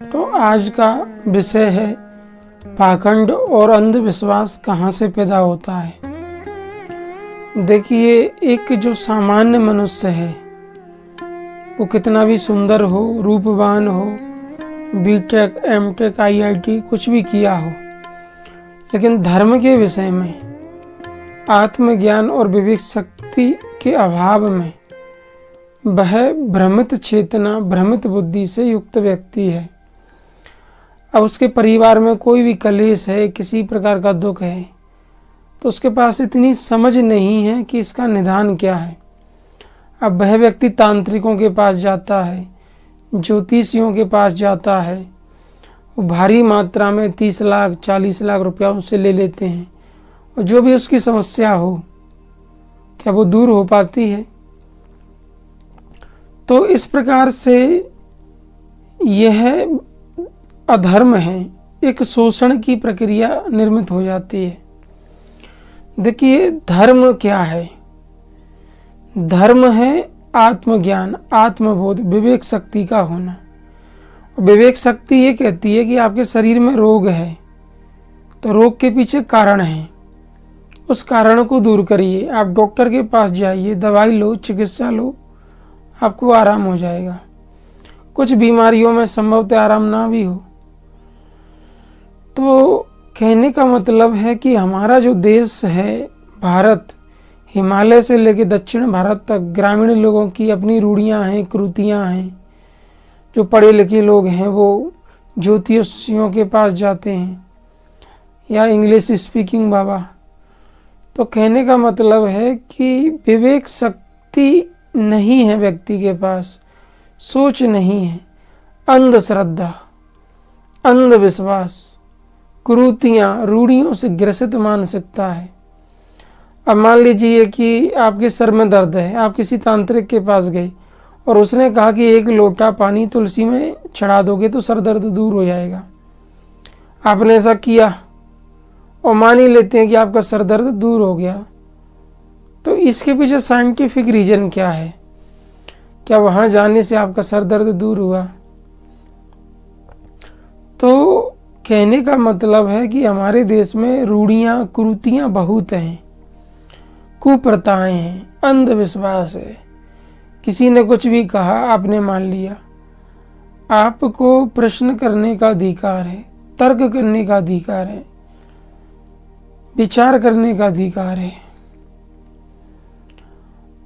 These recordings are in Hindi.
तो आज का विषय है पाखंड और अंधविश्वास कहाँ से पैदा होता है। देखिए, एक जो सामान्य मनुष्य है वो कितना भी सुंदर हो, रूपवान हो, बीटेक, एमटेक, आईआईटी कुछ भी किया हो, लेकिन धर्म के विषय में आत्मज्ञान और विवेक शक्ति के अभाव में वह भ्रमित चेतना, भ्रमित बुद्धि से युक्त व्यक्ति है। अब उसके परिवार में कोई भी कलेश है, किसी प्रकार का दुख है, तो उसके पास इतनी समझ नहीं है कि इसका निदान क्या है। अब वह व्यक्ति तांत्रिकों के पास जाता है, ज्योतिषियों के पास जाता है, वो भारी मात्रा में 30 लाख 40 लाख रुपया उससे ले लेते हैं, और जो भी उसकी समस्या हो क्या वो दूर हो पाती है। तो इस प्रकार से यह अधर्म है, एक शोषण की प्रक्रिया निर्मित हो जाती है। देखिए, धर्म क्या है? धर्म है आत्मज्ञान, आत्मबोध, विवेक शक्ति का होना। विवेक शक्ति ये कहती है कि आपके शरीर में रोग है तो रोग के पीछे कारण है, उस कारण को दूर करिए। आप डॉक्टर के पास जाइए, दवाई लो, चिकित्सा लो, आपको आराम हो जाएगा। कुछ बीमारियों में संभवतः आराम ना भी हो। तो कहने का मतलब है कि हमारा जो देश है भारत, हिमालय से लेकर दक्षिण भारत तक ग्रामीण लोगों की अपनी रूढ़ियाँ हैं, कुरीतियाँ हैं। जो पढ़े लिखे लोग हैं वो ज्योतिषियों के पास जाते हैं या इंग्लिश स्पीकिंग बाबा। तो कहने का मतलब है कि विवेक शक्ति नहीं है व्यक्ति के पास, सोच नहीं है, अंधश्रद्धा, अंधविश्वास, कुरीतियाँ, रूढ़ियों से ग्रसित मानसिकता है। अब मान लीजिए कि आपके सर में दर्द है, आप किसी तांत्रिक के पास गए और उसने कहा कि 1 लोटा पानी तुलसी में चढ़ा दोगे तो सर दर्द दूर हो जाएगा। आपने ऐसा किया और मान ही लेते हैं कि आपका सर दर्द दूर हो गया। तो इसके पीछे साइंटिफिक रीजन क्या है? क्या वहाँ जाने से आपका सर दर्द दूर हुआ? तो कहने का मतलब है कि हमारे देश में रूढ़ियाँ, कुरीतियाँ बहुत हैं, कुप्रथाएं हैं, अंधविश्वास है। किसी ने कुछ भी कहा, आपने मान लिया। आपको प्रश्न करने का अधिकार है, तर्क करने का अधिकार है, विचार करने का अधिकार है।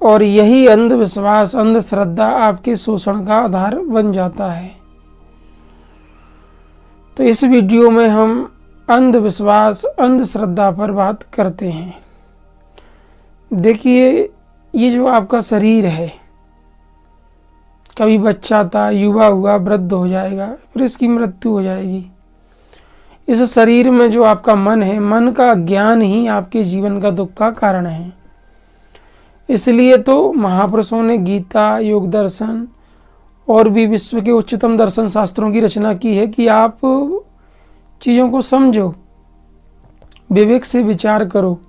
और यही अंधविश्वास, अंधश्रद्धा आपके शोषण का आधार बन जाता है। तो इस वीडियो में हम अंधविश्वास, अंधश्रद्धा पर बात करते हैं। देखिए, ये जो आपका शरीर है, कभी बच्चा था, युवा हुआ, वृद्ध हो जाएगा, फिर इसकी मृत्यु हो जाएगी। इस शरीर में जो आपका मन है, मन का ज्ञान ही आपके जीवन का दुख का कारण है। इसलिए तो महापुरुषों ने गीता, योग दर्शन और भी विश्व के उच्चतम दर्शन शास्त्रों की रचना की है कि आप चीज़ों को समझो, विवेक से विचार करो,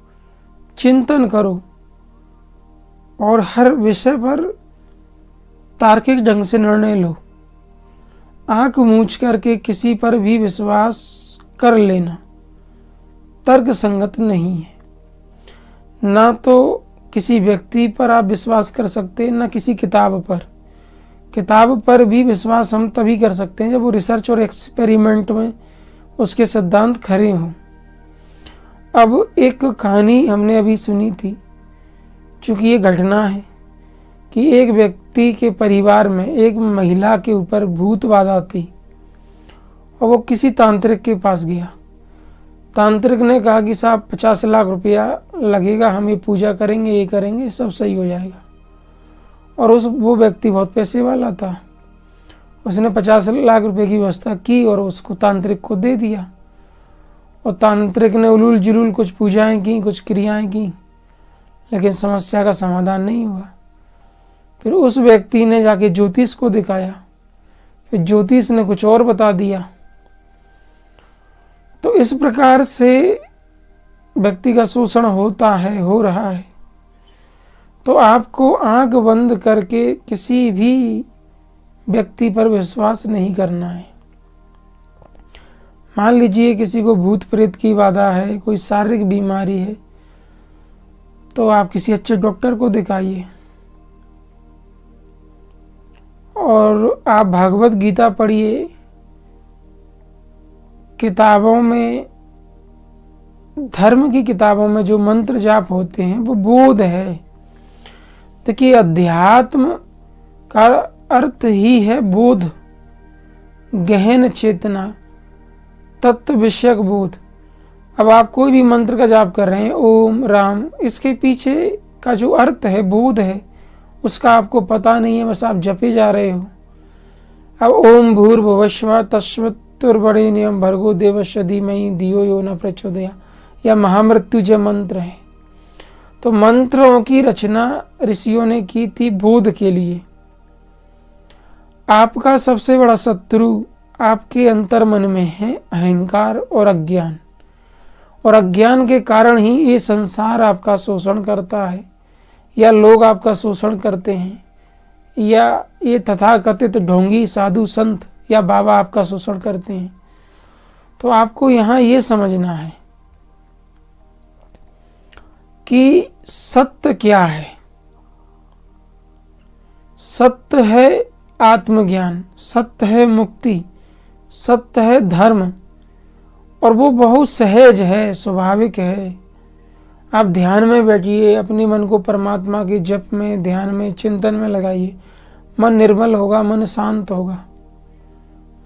चिंतन करो और हर विषय पर तार्किक ढंग से निर्णय लो। आंख मूंछ करके किसी पर भी विश्वास कर लेना तर्क संगत नहीं है। ना तो किसी व्यक्ति पर आप विश्वास कर सकते हैं, ना किसी किताब पर। किताब पर भी विश्वास हम तभी कर सकते हैं जब वो रिसर्च और एक्सपेरिमेंट में उसके सिद्धांत खरे हों। अब एक कहानी हमने अभी सुनी थी, चूँकि ये घटना है कि एक व्यक्ति के परिवार में एक महिला के ऊपर भूत बाधा थी और वो किसी तांत्रिक के पास गया। तांत्रिक ने कहा कि साहब 50 लाख रुपया लगेगा, हम ये पूजा करेंगे, ये करेंगे, सब सही हो जाएगा। और वो व्यक्ति बहुत पैसे वाला था, उसने 50 लाख रुपए की व्यवस्था की और उसको तांत्रिक को दे दिया। और तांत्रिक ने उलूल जुलूल कुछ पूजाएं की, कुछ क्रियाएं की, लेकिन समस्या का समाधान नहीं हुआ। फिर उस व्यक्ति ने जाके ज्योतिष को दिखाया, फिर ज्योतिष ने कुछ और बता दिया। तो इस प्रकार से व्यक्ति का शोषण होता है, हो रहा है। तो आपको आंख बंद करके किसी भी व्यक्ति पर विश्वास नहीं करना है। मान लीजिए किसी को भूत प्रेत की बाधा है, कोई शारीरिक बीमारी है, तो आप किसी अच्छे डॉक्टर को दिखाइए। और आप भागवत गीता पढ़िए। किताबों में, धर्म की किताबों में जो मंत्र जाप होते हैं वो बोध है। देखिए, अध्यात्म का अर्थ ही है बोध, गहन चेतना, तत्व विषयक बोध। अब आप कोई भी मंत्र का जाप कर रहे हैं, ओम राम, इसके पीछे का जो अर्थ है, बोध है, उसका आपको पता नहीं है, बस आप जपे जा रहे हो। अब ओम भूर्भुवस्सुवः तस्मात्तुर्वरेण्यं भर्गो देवस्य धीमहि धियो यो न प्रचोदयात्, यह महामृत्युंजय मंत्र है। तो मंत्रों की रचना ऋषियों ने की थी बोध के लिए। आपका सबसे बड़ा शत्रु आपके अंतर मन में है अहंकार और अज्ञान, और अज्ञान के कारण ही ये संसार आपका शोषण करता है, या लोग आपका शोषण करते हैं, या ये तथाकथित ढोंगी साधु संत या बाबा आपका शोषण करते हैं। तो आपको यहाँ ये समझना है कि सत्य क्या है। सत्य है आत्मज्ञान, सत्य है मुक्ति, सत्य है धर्म, और वो बहुत सहज है, स्वाभाविक है। आप ध्यान में बैठिए, अपने मन को परमात्मा के जप में, ध्यान में, चिंतन में लगाइए। मन निर्मल होगा, मन शांत होगा,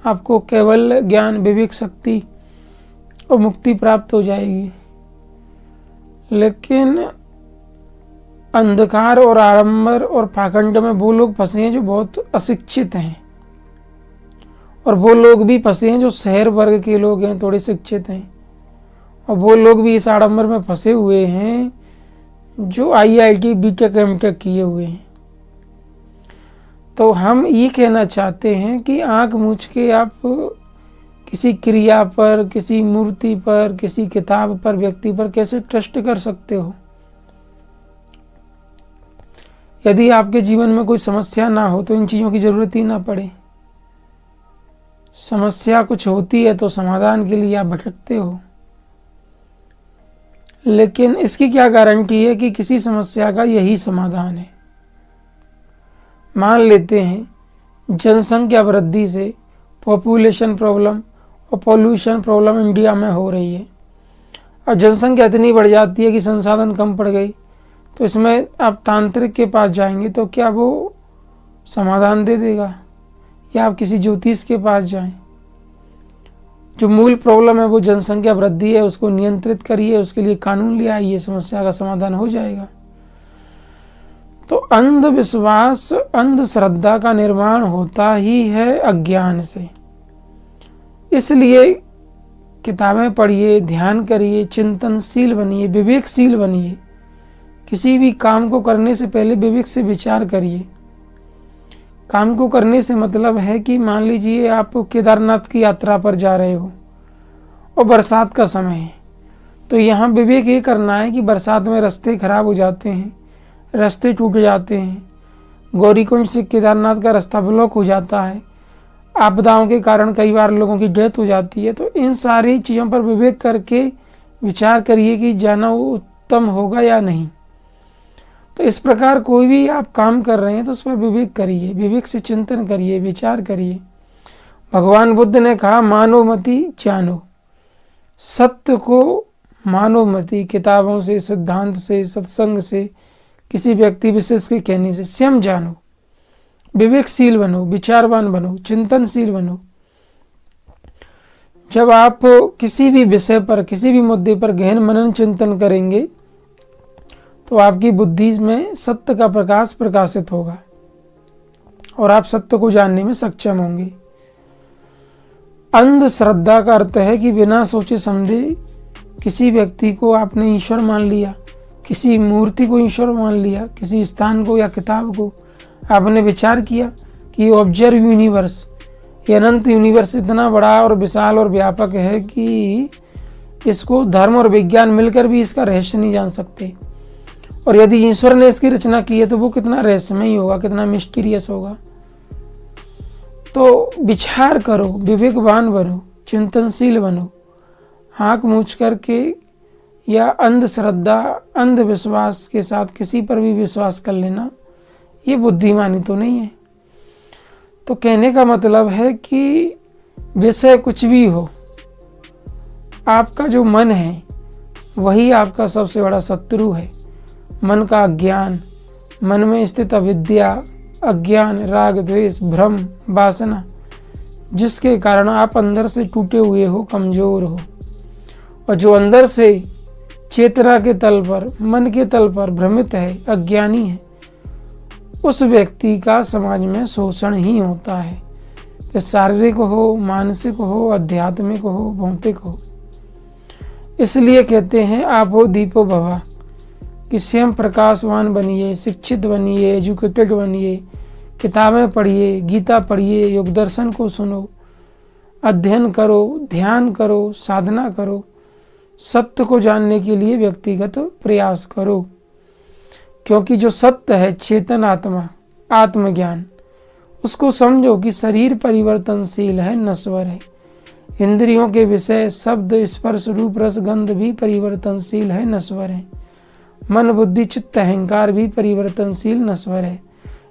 आपको केवल ज्ञान, विवेक शक्ति और मुक्ति प्राप्त हो जाएगी। लेकिन अंधकार और आडंबर और पाखंड में वो लोग फंसे हैं जो बहुत अशिक्षित हैं, और वो लोग भी फंसे हैं जो शहर वर्ग के लोग हैं, थोड़े शिक्षित हैं, और वो लोग भी इस आडंबर में फंसे हुए हैं जो IIT BTech MTech किए हुए हैं। तो हम ये कहना चाहते हैं कि आंख मूछ के आप किसी क्रिया पर, किसी मूर्ति पर, किसी किताब पर, व्यक्ति पर कैसे ट्रस्ट कर सकते हो। यदि आपके जीवन में कोई समस्या ना हो तो इन चीज़ों की ज़रूरत ही ना पड़े। समस्या कुछ होती है तो समाधान के लिए आप भटकते हो, लेकिन इसकी क्या गारंटी है कि किसी समस्या का यही समाधान है। मान लेते हैं जनसंख्या वृद्धि से पॉपुलेशन प्रॉब्लम और पॉल्यूशन प्रॉब्लम इंडिया में हो रही है। अब जनसंख्या इतनी बढ़ जाती है कि संसाधन कम पड़ गई, तो इसमें आप तांत्रिक के पास जाएंगे तो क्या वो समाधान दे देगा, या आप किसी ज्योतिष के पास जाएं। जो मूल प्रॉब्लम है वो जनसंख्या वृद्धि है, उसको नियंत्रित करिए, उसके लिए कानून ले आइए, समस्या का समाधान हो जाएगा। तो अंधविश्वास, अंधश्रद्धा का निर्माण होता ही है अज्ञान से। इसलिए किताबें पढ़िए, ध्यान करिए, चिंतनशील बनिए, विवेकशील बनिए। किसी भी काम को करने से पहले विवेक से विचार करिए। काम को करने से मतलब है कि मान लीजिए आप केदारनाथ की यात्रा पर जा रहे हो और बरसात का समय है, तो यहाँ विवेक ये करना है कि बरसात में रास्ते खराब हो जाते हैं, रास्ते टूट जाते हैं, गौरीकुंड से केदारनाथ का रास्ता ब्लॉक हो जाता है, आपदाओं के कारण कई बार लोगों की डेथ हो जाती है। तो इन सारी चीज़ों पर विवेक करके विचार करिए कि जाना उत्तम होगा या नहीं। तो इस प्रकार कोई भी आप काम कर रहे हैं तो उस पर विवेक करिए, विवेक से चिंतन करिए, विचार करिए। भगवान बुद्ध ने कहा मानो मति जानो, सत्य को मानो मति, किताबों से, सिद्धांत से, सत्संग से, किसी व्यक्ति विशेष के कहने से स्वयं जानो, विवेकशील बनो, विचारवान बनो, चिंतनशील बनो। जब आप किसी भी विषय पर, किसी भी मुद्दे पर गहन मनन चिंतन करेंगे तो आपकी बुद्धि में सत्य का प्रकाश प्रकाशित होगा और आप सत्य को जानने में सक्षम होंगे। अंधश्रद्धा का अर्थ है कि बिना सोचे समझे किसी व्यक्ति को आपने ईश्वर मान लिया, किसी मूर्ति को ईश्वर मान लिया, किसी स्थान को या किताब को आपने विचार किया कि ऑब्जर्व यूनिवर्स, ये अनंत यूनिवर्स इतना बड़ा और विशाल और व्यापक है कि इसको धर्म और विज्ञान मिलकर भी इसका रहस्य नहीं जान सकते। और यदि ईश्वर ने इसकी रचना की है तो वो कितना रहस्यमय होगा, कितना मिस्टीरियस होगा। तो विचार करो, विवेकवान बनो, चिंतनशील बनो। आँख मूछ करके या अंधश्रद्धा, अंधविश्वास के साथ किसी पर भी विश्वास कर लेना, ये बुद्धिमानी तो नहीं है। तो कहने का मतलब है कि विषय कुछ भी हो, आपका जो मन है वही आपका सबसे बड़ा शत्रु है। मन का अज्ञान, मन में स्थित अविद्या, अज्ञान, राग, द्वेष, भ्रम, वासना, जिसके कारण आप अंदर से टूटे हुए हो, कमजोर हो। और जो अंदर से चेतना के तल पर, मन के तल पर भ्रमित है, अज्ञानी है, उस व्यक्ति का समाज में शोषण ही होता है। कि शारीरिक हो, मानसिक हो, आध्यात्मिक हो, भौतिक हो। इसलिए कहते हैं आपो दीपो भवा, कि स्वयं प्रकाशवान बनिए, शिक्षित बनिए, एजुकेटेड बनिए, किताबें पढ़िए, गीता पढ़िए, योग दर्शन को सुनो, अध्ययन करो, ध्यान करो, साधना करो, सत्य को जानने के लिए व्यक्तिगत प्रयास करो। क्योंकि जो सत्य है, चेतन आत्मा, आत्मज्ञान, उसको समझो कि शरीर परिवर्तनशील है, नश्वर है। इंद्रियों के विषय शब्द, स्पर्श, रूप, रस, गंध भी परिवर्तनशील है, नश्वर है। मन, बुद्धि, चित्त, अहंकार भी परिवर्तनशील, नश्वर है।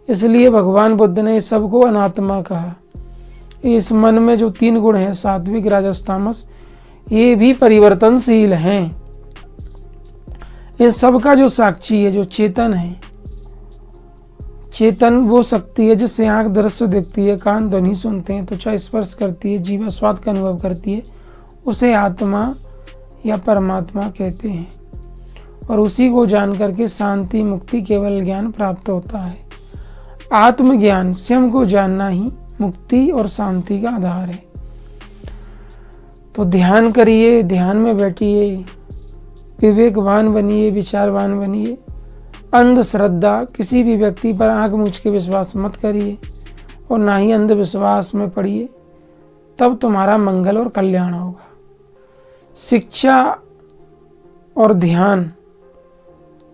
इसलिए भगवान बुद्ध ने इस सबको अनात्मा कहा। इस मन में जो 3 गुण हैं, सात्विक, राजस, तामस, ये भी परिवर्तनशील हैं। इन सब का जो साक्षी है, जो चेतन है, चेतन वो शक्ति है जिससे आंख दृश्य देखती है, कान ध्वनि सुनते हैं, त्वचा स्पर्श करती है, जीवा स्वाद का अनुभव करती है, उसे आत्मा या परमात्मा कहते हैं। और उसी को जान करके शांति, मुक्ति, केवल ज्ञान प्राप्त होता है। आत्मज्ञान, स्वयं को जानना ही मुक्ति और शांति का आधार है। तो ध्यान करिए, ध्यान में बैठिए, विवेकवान बनिए, विचारवान बनिए। अंधश्रद्धा, किसी भी व्यक्ति पर आंख मूछ के विश्वास मत करिए और ना ही अंधविश्वास में पड़िए, तब तुम्हारा मंगल और कल्याण होगा। शिक्षा और ध्यान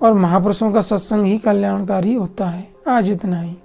और महापुरुषों का सत्संग ही कल्याणकारी होता है। आज इतना ही।